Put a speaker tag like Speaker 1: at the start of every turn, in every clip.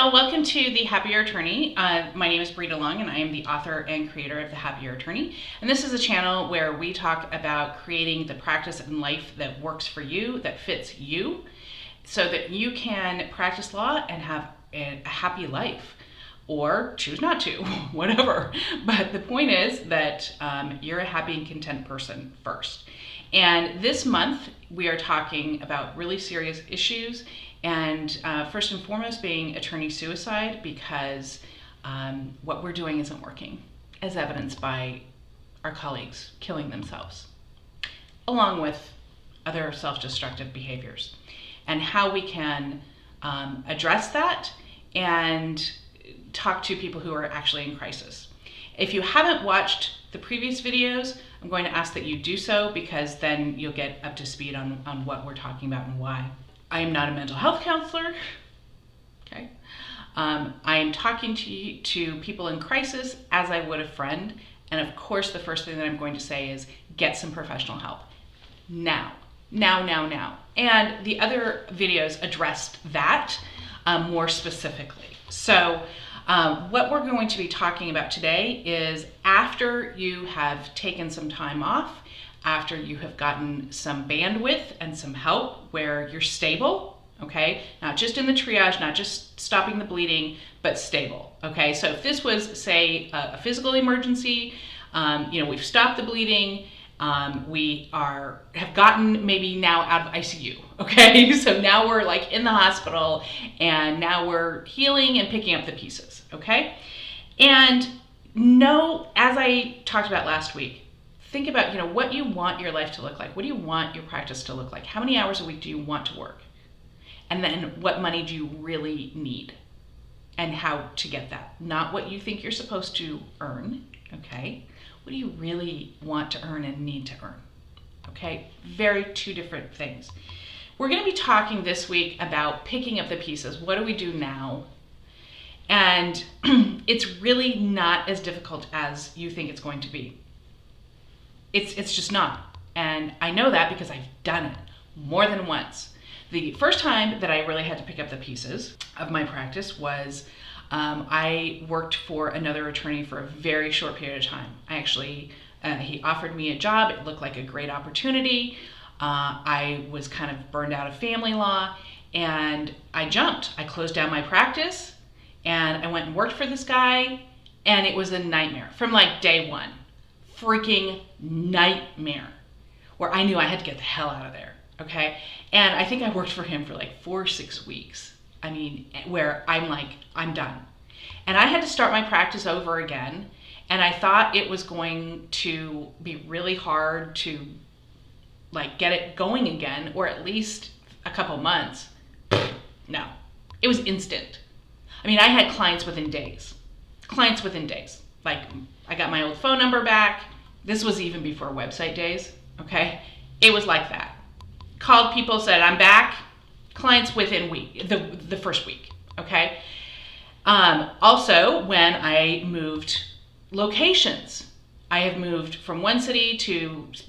Speaker 1: y'all. Welcome to The Happier Attorney. My name is Brita Long, and I am the author and creator of The Happier Attorney. And this is a channel where we talk about creating the practice and life that works for you, that fits you, so that you can practice law and have a happy life, or choose not to, whatever. But the point is that you're a happy and content person first. And this month, we are talking about really serious issues, and first and foremost being attorney suicide, because what we're doing isn't working, as evidenced by our colleagues killing themselves, along with other self-destructive behaviors, and how we can address that and talk to people who are actually in crisis. If you haven't watched the previous videos, I'm going to ask that you do so, because then you'll get up to speed on what we're talking about and why. I am not a mental health counselor, okay? I am talking to people in crisis as I would a friend, and of course the first thing that I'm going to say is get some professional help. Now. And the other videos addressed that more specifically. So what we're going to be talking about today is after you have taken some time off, after you have gotten some bandwidth and some help where you're stable, okay? Not just in the triage, not just stopping the bleeding, but stable, okay? So if this was, say, a physical emergency, we've stopped the bleeding, we have gotten maybe now out of ICU, okay? So now we're like in the hospital, and now we're healing and picking up the pieces, okay? And know, as I talked about last week, think about, what you want your life to look like. What do you want your practice to look like? How many hours a week do you want to work? And then what money do you really need? And how to get that. Not what you think you're supposed to earn, okay? What do you really want to earn and need to earn? Okay, two different things. We're going to be talking this week about picking up the pieces. What do we do now? And it's really not as difficult as you think it's going to be. It's just not. And I know that because I've done it more than once. The first time that I really had to pick up the pieces of my practice was I worked for another attorney for a very short period of time. He offered me a job. It looked like a great opportunity. I was kind of burned out of family law, and I jumped. I closed down my practice, and I went and worked for this guy, and it was a nightmare from like day one. Freaking nightmare, where I knew I had to get the hell out of there, okay? And I think I worked for him for like 4 or 6 weeks. I mean, where I'm like, I'm done. And I had to start my practice over again, and I thought it was going to be really hard to like get it going again, or at least a couple months. No, it was instant. I mean, I had clients within days. Like, I got my old phone number back. This was even before website days, okay? It was like that. Called people, said, I'm back. Clients within the first week, okay? Also, when I moved locations, I have moved from one city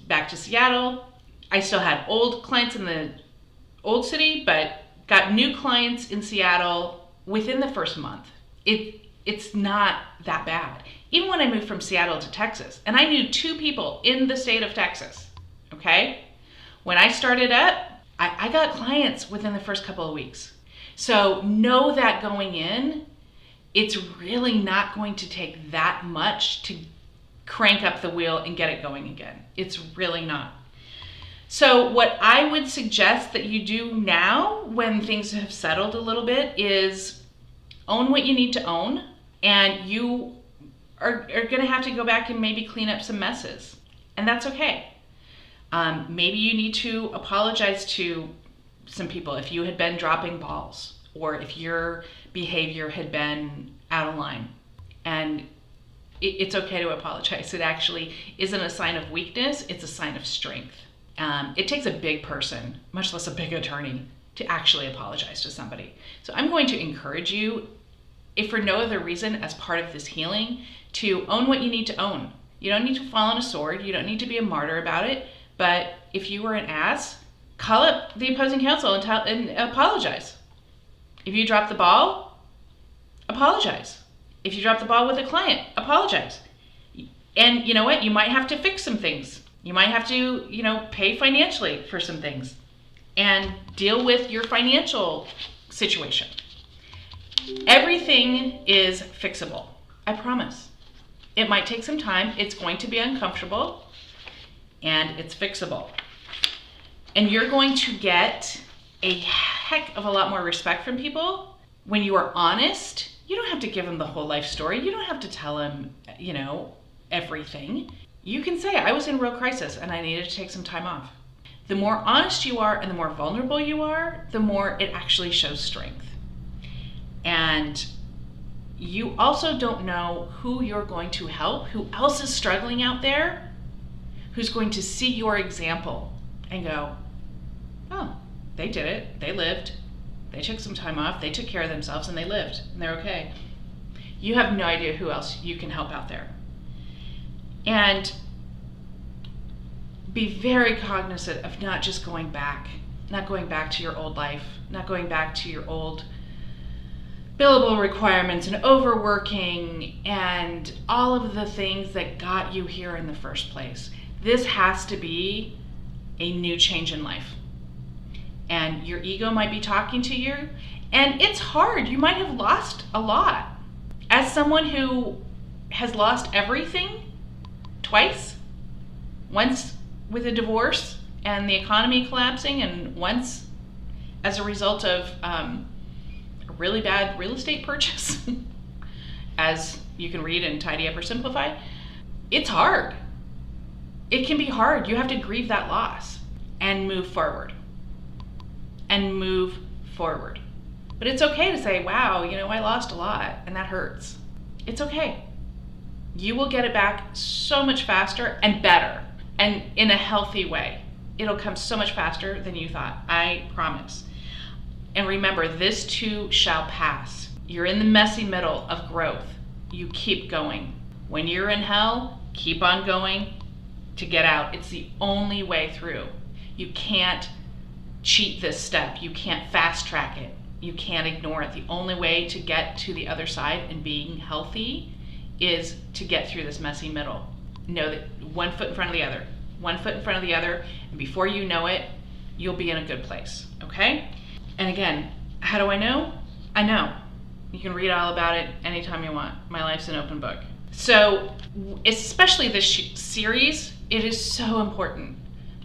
Speaker 1: back to Seattle. I still had old clients in the old city, but got new clients in Seattle within the first month. It's not that bad. Even when I moved from Seattle to Texas, and I knew 2 people in the state of Texas, okay? When I started up, I got clients within the first couple of weeks. So know that going in, it's really not going to take that much to crank up the wheel and get it going again. It's really not. So what I would suggest that you do now, when things have settled a little bit, is own what you need to own, and you are going to have to go back and maybe clean up some messes, and that's okay. Maybe you need to apologize to some people if you had been dropping balls, or if your behavior had been out of line, and it's okay to apologize. It actually isn't a sign of weakness, it's a sign of strength. It takes a big person, much less a big attorney, to actually apologize to somebody. So I'm going to encourage you, if for no other reason, as part of this healing, to own what you need to own. You don't need to fall on a sword. You don't need to be a martyr about it. But if you were an ass, call up the opposing counsel and apologize. If you drop the ball, apologize. If you drop the ball with a client, apologize. And you know what? You might have to fix some things. You might have to, pay financially for some things and deal with your financial situation. Everything is fixable. I promise. It might take some time. It's going to be uncomfortable, and it's fixable. And you're going to get a heck of a lot more respect from people when you are honest. You don't have to give them the whole life story. You don't have to tell them, everything. You can say, I was in a real crisis and I needed to take some time off. The more honest you are and the more vulnerable you are, the more it actually shows strength. And you also don't know who you're going to help, who else is struggling out there, who's going to see your example and go, oh, they did it, they lived, they took some time off, they took care of themselves and they lived and they're okay. You have no idea who else you can help out there. And be very cognizant of not just going back to your old life, not going back to your old billable requirements and overworking and all of the things that got you here in the first place. This has to be a new change in life. And your ego might be talking to you, and it's hard. You might have lost a lot. As someone who has lost everything twice, once with a divorce and the economy collapsing, and once as a result of a really bad real estate purchase, as you can read in Tidy Up or Simplify, it's hard. It can be hard. You have to grieve that loss and move forward. But it's okay to say, wow, I lost a lot and that hurts. It's okay. You will get it back so much faster and better, and in a healthy way. It'll come so much faster than you thought. I promise. And remember, this too shall pass. You're in the messy middle of growth. You keep going. When you're in hell, keep on going to get out. It's the only way through. You can't cheat this step. You can't fast track it. You can't ignore it. The only way to get to the other side and being healthy is to get through this messy middle. Know that one foot in front of the other, and before you know it, you'll be in a good place, okay? And again, how do I know? I know. You can read all about it anytime you want. My life's an open book. So, especially this series, it is so important.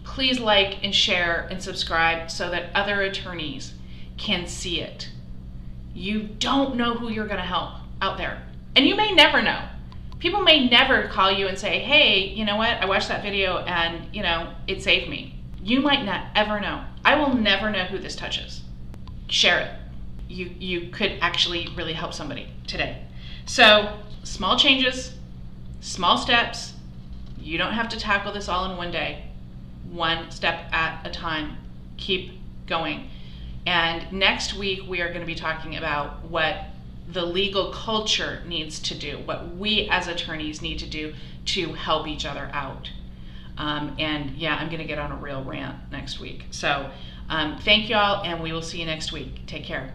Speaker 1: Please like and share and subscribe so that other attorneys can see it. You don't know who you're going to help out there. And you may never know. People may never call you and say, hey, you know what? I watched that video and, it saved me. You might not ever know. I will never know who this touches. Share it. You could actually really help somebody today. So, small changes, small steps. You don't have to tackle this all in one day. One step at a time. Keep going. And next week, we are going to be talking about what the legal culture needs to do, what we as attorneys need to do to help each other out. I'm going to get on a real rant next week. So thank you all, and we will see you next week. Take care.